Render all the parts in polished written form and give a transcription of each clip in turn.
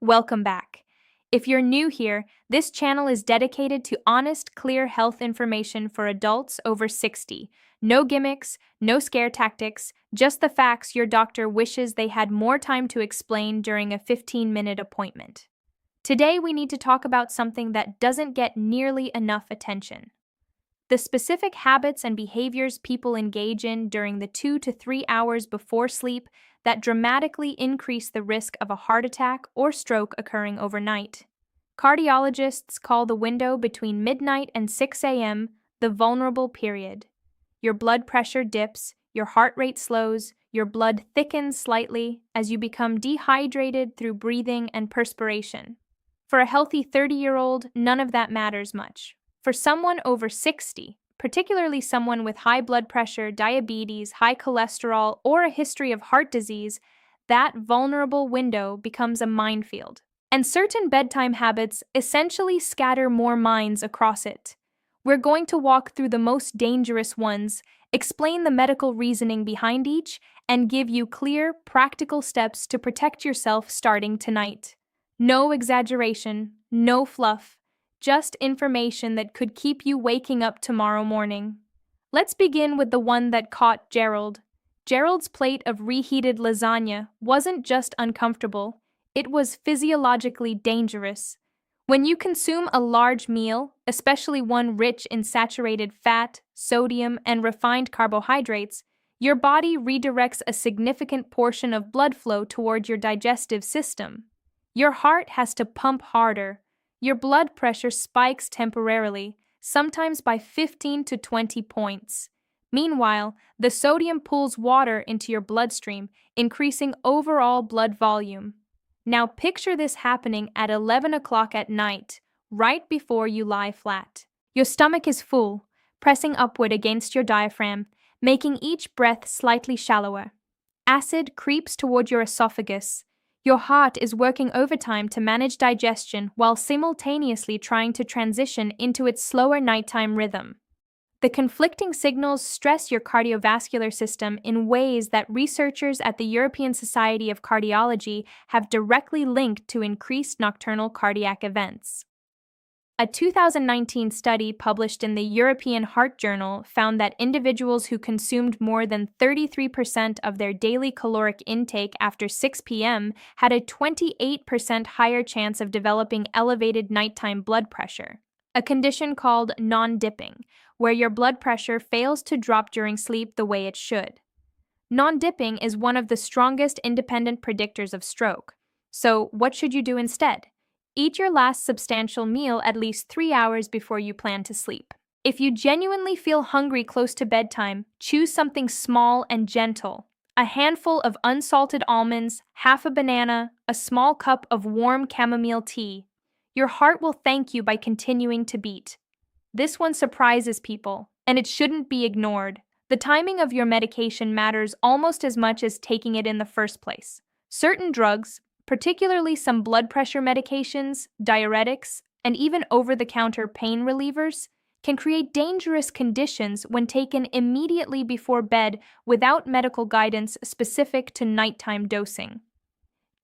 Welcome back. If you're new here, this channel is dedicated to honest, clear health information for adults over 60. No gimmicks, no scare tactics, just the facts your doctor wishes they had more time to explain during a 15-minute appointment. Today, we need to talk about something that doesn't get nearly enough attention. The specific habits and behaviors people engage in during the 2 to 3 hours before sleep that dramatically increase the risk of a heart attack or stroke occurring overnight. Cardiologists call the window between midnight and 6 a.m. the vulnerable period. Your blood pressure dips, your heart rate slows, your blood thickens slightly as you become dehydrated through breathing and perspiration. For a healthy 30-year-old, none of that matters much. For someone over 60, particularly someone with high blood pressure, diabetes, high cholesterol, or a history of heart disease, that vulnerable window becomes a minefield. And certain bedtime habits essentially scatter more minds across it. We're going to walk through the most dangerous ones, explain the medical reasoning behind each, and give you clear, practical steps to protect yourself starting tonight. No exaggeration, no fluff. Just information that could keep you waking up tomorrow morning. Let's begin with the one that caught Gerald. Gerald's plate of reheated lasagna wasn't just uncomfortable, it was physiologically dangerous. When you consume a large meal, especially one rich in saturated fat, sodium, and refined carbohydrates, your body redirects a significant portion of blood flow toward your digestive system. Your heart has to pump harder. Your blood pressure spikes temporarily, sometimes by 15 to 20 points. Meanwhile, the sodium pulls water into your bloodstream, increasing overall blood volume. Now picture this happening at 11 o'clock at night, right before you lie flat. Your stomach is full, pressing upward against your diaphragm, making each breath slightly shallower. Acid creeps toward your esophagus. Your heart is working overtime to manage digestion while simultaneously trying to transition into its slower nighttime rhythm. The conflicting signals stress your cardiovascular system in ways that researchers at the European Society of Cardiology have directly linked to increased nocturnal cardiac events. A 2019 study published in the European Heart Journal found that individuals who consumed more than 33% of their daily caloric intake after 6 p.m. had a 28% higher chance of developing elevated nighttime blood pressure, a condition called non-dipping, where your blood pressure fails to drop during sleep the way it should. Non-dipping is one of the strongest independent predictors of stroke. So, what should you do instead? Eat your last substantial meal at least 3 hours before you plan to sleep. If you genuinely feel hungry close to bedtime, choose something small and gentle. A handful of unsalted almonds, half a banana, a small cup of warm chamomile tea. Your heart will thank you by continuing to beat. This one surprises people, and it shouldn't be ignored. The timing of your medication matters almost as much as taking it in the first place. Certain drugs, particularly some blood pressure medications, diuretics, and even over-the-counter pain relievers, can create dangerous conditions when taken immediately before bed without medical guidance specific to nighttime dosing.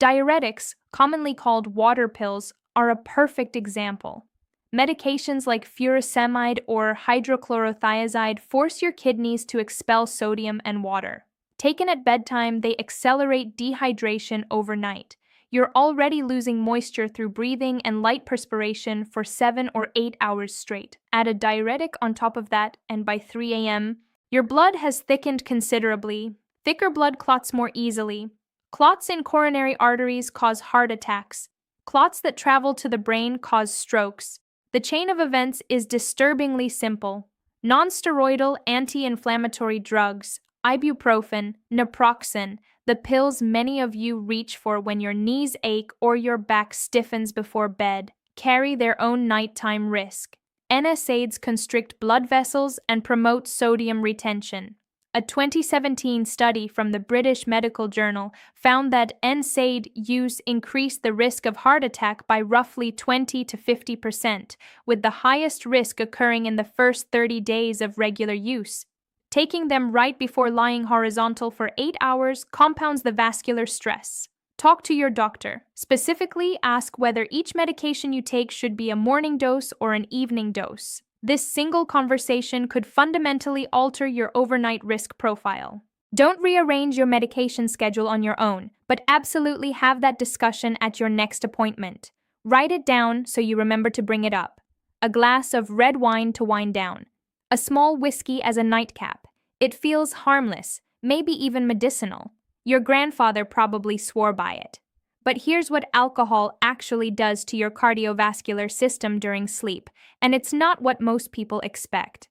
Diuretics, commonly called water pills, are a perfect example. Medications like furosemide or hydrochlorothiazide force your kidneys to expel sodium and water. Taken at bedtime, they accelerate dehydration overnight. You're already losing moisture through breathing and light perspiration for 7 or 8 hours straight. Add a diuretic on top of that, and by 3 a.m., your blood has thickened considerably. Thicker blood clots more easily. Clots in coronary arteries cause heart attacks. Clots that travel to the brain cause strokes. The chain of events is disturbingly simple. Non-steroidal anti-inflammatory drugs, ibuprofen, naproxen, the pills many of you reach for when your knees ache or your back stiffens before bed, carry their own nighttime risk. NSAIDs constrict blood vessels and promote sodium retention. A 2017 study from the British Medical Journal found that NSAID use increased the risk of heart attack by roughly 20 to 50%, with the highest risk occurring in the first 30 days of regular use. Taking them right before lying horizontal for 8 hours compounds the vascular stress. Talk to your doctor. Specifically, ask whether each medication you take should be a morning dose or an evening dose. This single conversation could fundamentally alter your overnight risk profile. Don't rearrange your medication schedule on your own, but absolutely have that discussion at your next appointment. Write it down so you remember to bring it up. A glass of red wine to wind down. A small whiskey as a nightcap. It feels harmless, maybe even medicinal. Your grandfather probably swore by it. But here's what alcohol actually does to your cardiovascular system during sleep, and it's not what most people expect.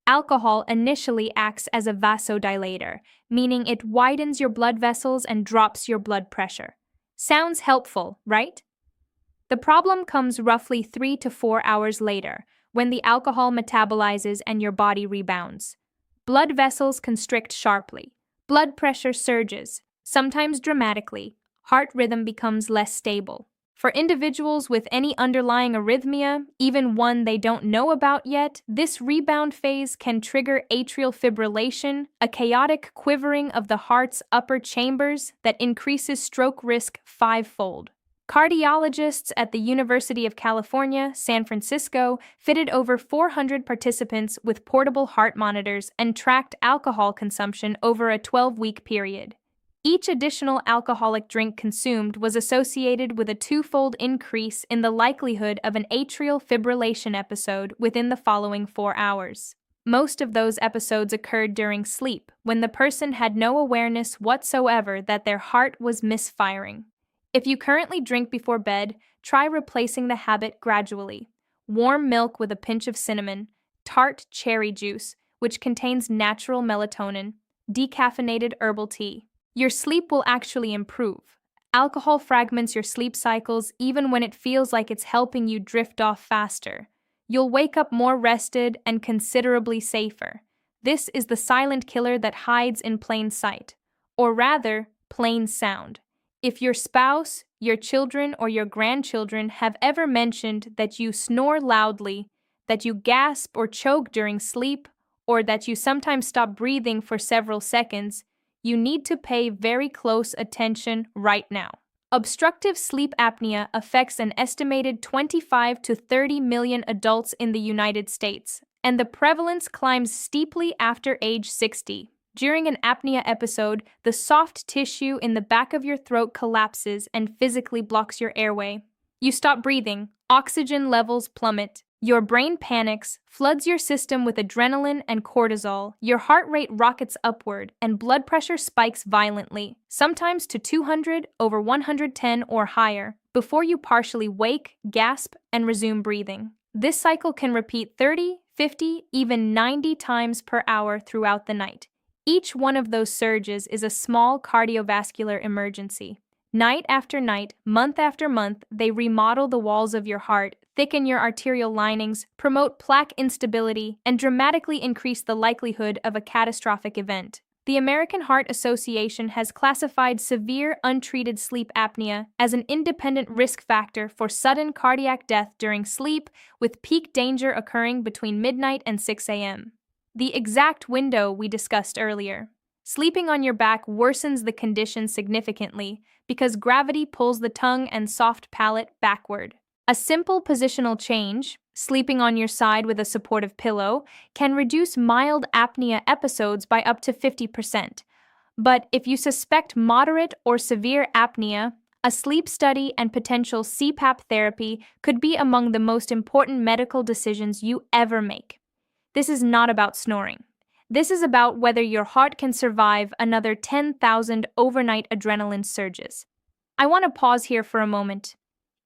Alcohol initially acts as a vasodilator, meaning it widens your blood vessels and drops your blood pressure. Sounds helpful, right? The problem comes roughly 3 to 4 hours later, when the alcohol metabolizes and your body rebounds. Blood vessels constrict sharply. Blood pressure surges, sometimes dramatically. Heart rhythm becomes less stable. For individuals with any underlying arrhythmia, even one they don't know about yet, this rebound phase can trigger atrial fibrillation, a chaotic quivering of the heart's upper chambers that increases stroke risk fivefold. Cardiologists at the University of California, San Francisco, fitted over 400 participants with portable heart monitors and tracked alcohol consumption over a 12-week period. Each additional alcoholic drink consumed was associated with a twofold increase in the likelihood of an atrial fibrillation episode within the following 4 hours. Most of those episodes occurred during sleep, when the person had no awareness whatsoever that their heart was misfiring. If you currently drink before bed, try replacing the habit gradually. Warm milk with a pinch of cinnamon, tart cherry juice, which contains natural melatonin, decaffeinated herbal tea. Your sleep will actually improve. Alcohol fragments your sleep cycles even when it feels like it's helping you drift off faster. You'll wake up more rested and considerably safer. This is the silent killer that hides in plain sight, or rather, plain sound. If your spouse, your children, or your grandchildren have ever mentioned that you snore loudly, that you gasp or choke during sleep, or that you sometimes stop breathing for several seconds, you need to pay very close attention right now. Obstructive sleep apnea affects an estimated 25 to 30 million adults in the United States, and the prevalence climbs steeply after age 60. During an apnea episode, the soft tissue in the back of your throat collapses and physically blocks your airway. You stop breathing, oxygen levels plummet, your brain panics, floods your system with adrenaline and cortisol, your heart rate rockets upward, and blood pressure spikes violently, sometimes to 200 over 110 or higher, before you partially wake, gasp, and resume breathing. This cycle can repeat 30, 50, even 90 times per hour throughout the night. Each one of those surges is a small cardiovascular emergency. Night after night, month after month, they remodel the walls of your heart, thicken your arterial linings, promote plaque instability, and dramatically increase the likelihood of a catastrophic event. The American Heart Association has classified severe untreated sleep apnea as an independent risk factor for sudden cardiac death during sleep, with peak danger occurring between midnight and 6 a.m. The exact window we discussed earlier. Sleeping on your back worsens the condition significantly because gravity pulls the tongue and soft palate backward. A simple positional change, sleeping on your side with a supportive pillow, can reduce mild apnea episodes by up to 50%. But if you suspect moderate or severe apnea, a sleep study and potential CPAP therapy could be among the most important medical decisions you ever make. This is not about snoring. This is about whether your heart can survive another 10,000 overnight adrenaline surges. I want to pause here for a moment.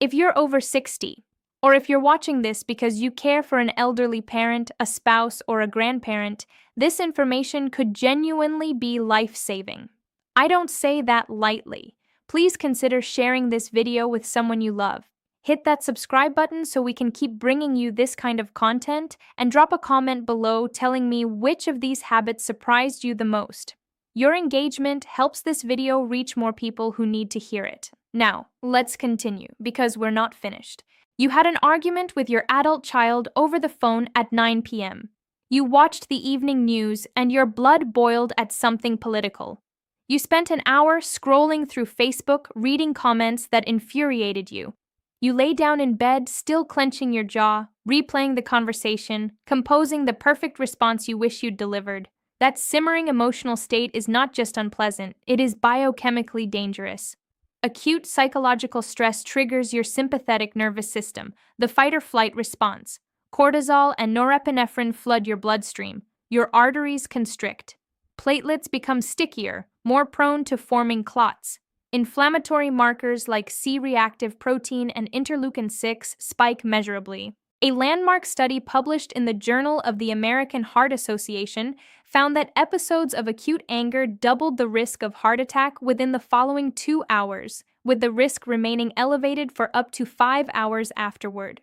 If you're over 60, or if you're watching this because you care for an elderly parent, a spouse, or a grandparent, this information could genuinely be life-saving. I don't say that lightly. Please consider sharing this video with someone you love. Hit that subscribe button so we can keep bringing you this kind of content, and drop a comment below telling me which of these habits surprised you the most. Your engagement helps this video reach more people who need to hear it. Now, let's continue, because we're not finished. You had an argument with your adult child over the phone at 9 p.m. You watched the evening news and your blood boiled at something political. You spent an hour scrolling through Facebook, reading comments that infuriated you. You lay down in bed, still clenching your jaw, replaying the conversation, composing the perfect response you wish you'd delivered. That simmering emotional state is not just unpleasant, it is biochemically dangerous. Acute psychological stress triggers your sympathetic nervous system, the fight or flight response. Cortisol and norepinephrine flood your bloodstream. Your arteries constrict. Platelets become stickier, more prone to forming clots. Inflammatory markers like C-reactive protein and interleukin 6 spike measurably. A landmark study published in the Journal of the American Heart Association found that episodes of acute anger doubled the risk of heart attack within the following 2 hours, with the risk remaining elevated for up to 5 hours afterward.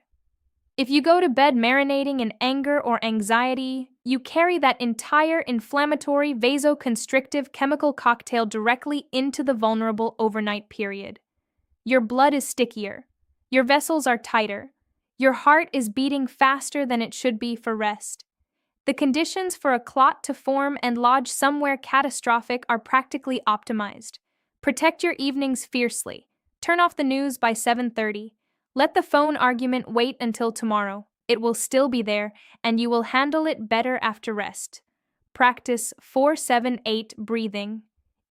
If you go to bed marinating in anger or anxiety, you carry that entire inflammatory vasoconstrictive chemical cocktail directly into the vulnerable overnight period. Your blood is stickier. Your vessels are tighter. Your heart is beating faster than it should be for rest. The conditions for a clot to form and lodge somewhere catastrophic are practically optimized. Protect your evenings fiercely. Turn off the news by 7:30. Let the phone argument wait until tomorrow. It will still be there, and you will handle it better after rest. Practice 4-7-8 breathing.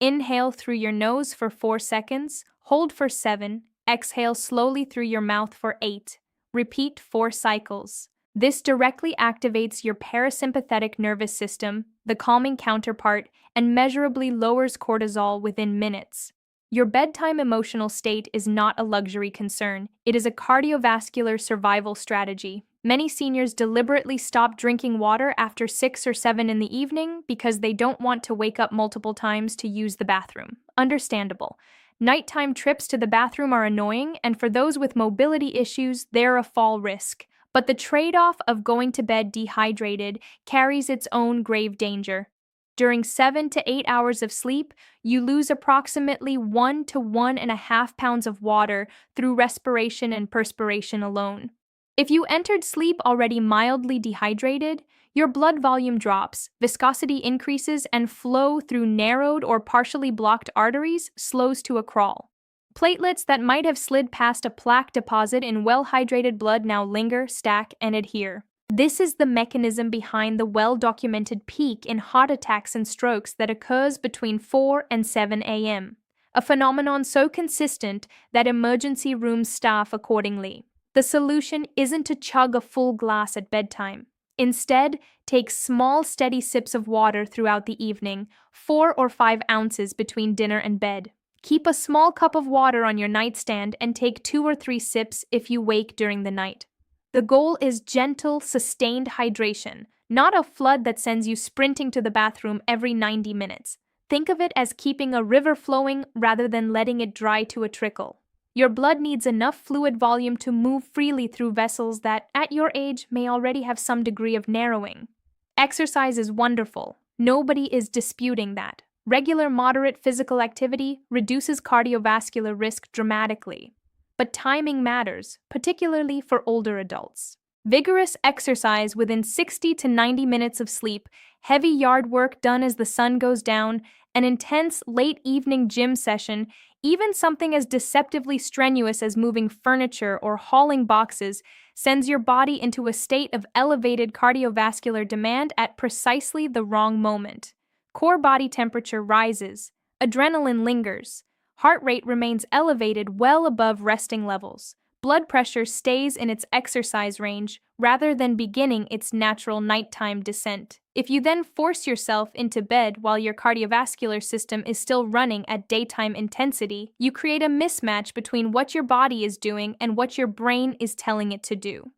Inhale through your nose for 4 seconds, hold for 7, exhale slowly through your mouth for 8. Repeat 4 cycles. This directly activates your parasympathetic nervous system, the calming counterpart, and measurably lowers cortisol within minutes. Your bedtime emotional state is not a luxury concern. It is a cardiovascular survival strategy. Many seniors deliberately stop drinking water after 6 or 7 in the evening because they don't want to wake up multiple times to use the bathroom. Understandable. Nighttime trips to the bathroom are annoying, and for those with mobility issues, they're a fall risk. But the trade-off of going to bed dehydrated carries its own grave danger. During 7 to 8 hours of sleep, you lose approximately 1 to 1.5 pounds of water through respiration and perspiration alone. If you entered sleep already mildly dehydrated, your blood volume drops, viscosity increases, and flow through narrowed or partially blocked arteries slows to a crawl. Platelets that might have slid past a plaque deposit in well-hydrated blood now linger, stack, and adhere. This is the mechanism behind the well-documented peak in heart attacks and strokes that occurs between 4 and 7 a.m., a phenomenon so consistent that emergency rooms staff accordingly. The solution isn't to chug a full glass at bedtime. Instead, take small, steady sips of water throughout the evening, 4 or 5 ounces between dinner and bed. Keep a small cup of water on your nightstand and take 2 or 3 sips if you wake during the night. The goal is gentle, sustained hydration, not a flood that sends you sprinting to the bathroom every 90 minutes. Think of it as keeping a river flowing rather than letting it dry to a trickle. Your blood needs enough fluid volume to move freely through vessels that, at your age, may already have some degree of narrowing. Exercise is wonderful. Nobody is disputing that. Regular moderate physical activity reduces cardiovascular risk dramatically. But timing matters, particularly for older adults. Vigorous exercise within 60 to 90 minutes of sleep, heavy yard work done as the sun goes down, an intense late evening gym session, even something as deceptively strenuous as moving furniture or hauling boxes, sends your body into a state of elevated cardiovascular demand at precisely the wrong moment. Core body temperature rises, adrenaline lingers, heart rate remains elevated well above resting levels. Blood pressure stays in its exercise range rather than beginning its natural nighttime descent. If you then force yourself into bed while your cardiovascular system is still running at daytime intensity, you create a mismatch between what your body is doing and what your brain is telling it to do.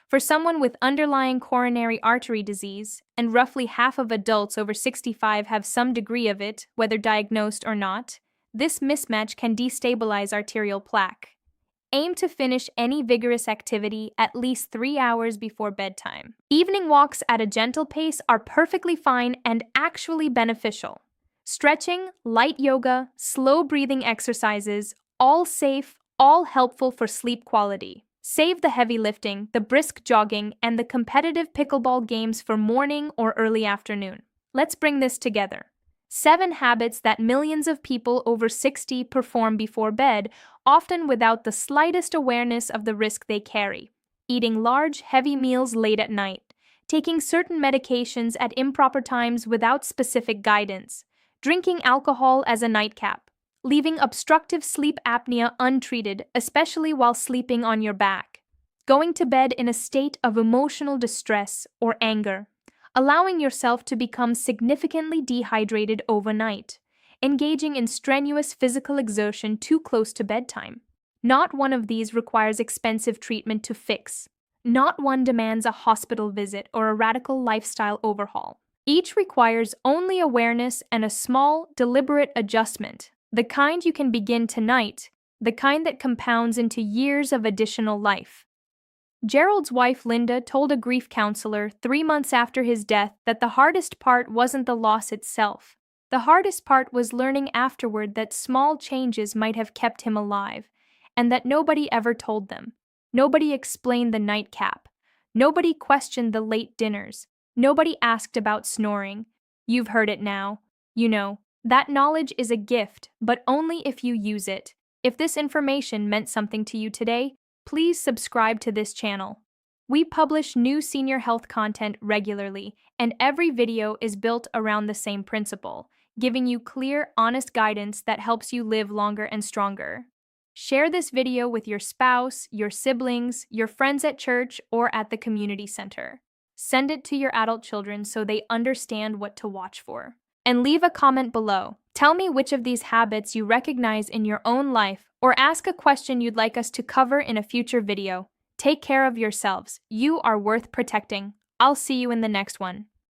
For someone with underlying coronary artery disease, and roughly half of adults over 65 have some degree of it, whether diagnosed or not, this mismatch can destabilize arterial plaque. Aim to finish any vigorous activity at least 3 hours before bedtime. Evening walks at a gentle pace are perfectly fine and actually beneficial. Stretching, light yoga, slow breathing exercises, all safe, all helpful for sleep quality. Save the heavy lifting, the brisk jogging, and the competitive pickleball games for morning or early afternoon. Let's bring this together. 7 habits that millions of people over 60 perform before bed, often without the slightest awareness of the risk they carry. Eating large, heavy meals late at night. Taking certain medications at improper times without specific guidance. Drinking alcohol as a nightcap. Leaving obstructive sleep apnea untreated, especially while sleeping on your back. Going to bed in a state of emotional distress or anger. Allowing yourself to become significantly dehydrated overnight. Engaging in strenuous physical exertion too close to bedtime. Not one of these requires expensive treatment to fix. Not one demands a hospital visit or a radical lifestyle overhaul. Each requires only awareness and a small, deliberate adjustment, the kind you can begin tonight, the kind that compounds into years of additional life. Gerald's wife Linda told a grief counselor 3 months after his death that the hardest part wasn't the loss itself. The hardest part was learning afterward that small changes might have kept him alive, and that nobody ever told them. Nobody explained the nightcap. Nobody questioned the late dinners. Nobody asked about snoring. You've heard it now. You know, that knowledge is a gift, but only if you use it. If this information meant something to you today, please subscribe to this channel. We publish new senior health content regularly, and every video is built around the same principle, giving you clear, honest guidance that helps you live longer and stronger. Share this video with your spouse, your siblings, your friends at church, or at the community center. Send it to your adult children so they understand what to watch for. And leave a comment below. Tell me which of these habits you recognize in your own life, or ask a question you'd like us to cover in a future video. Take care of yourselves. You are worth protecting. I'll see you in the next one.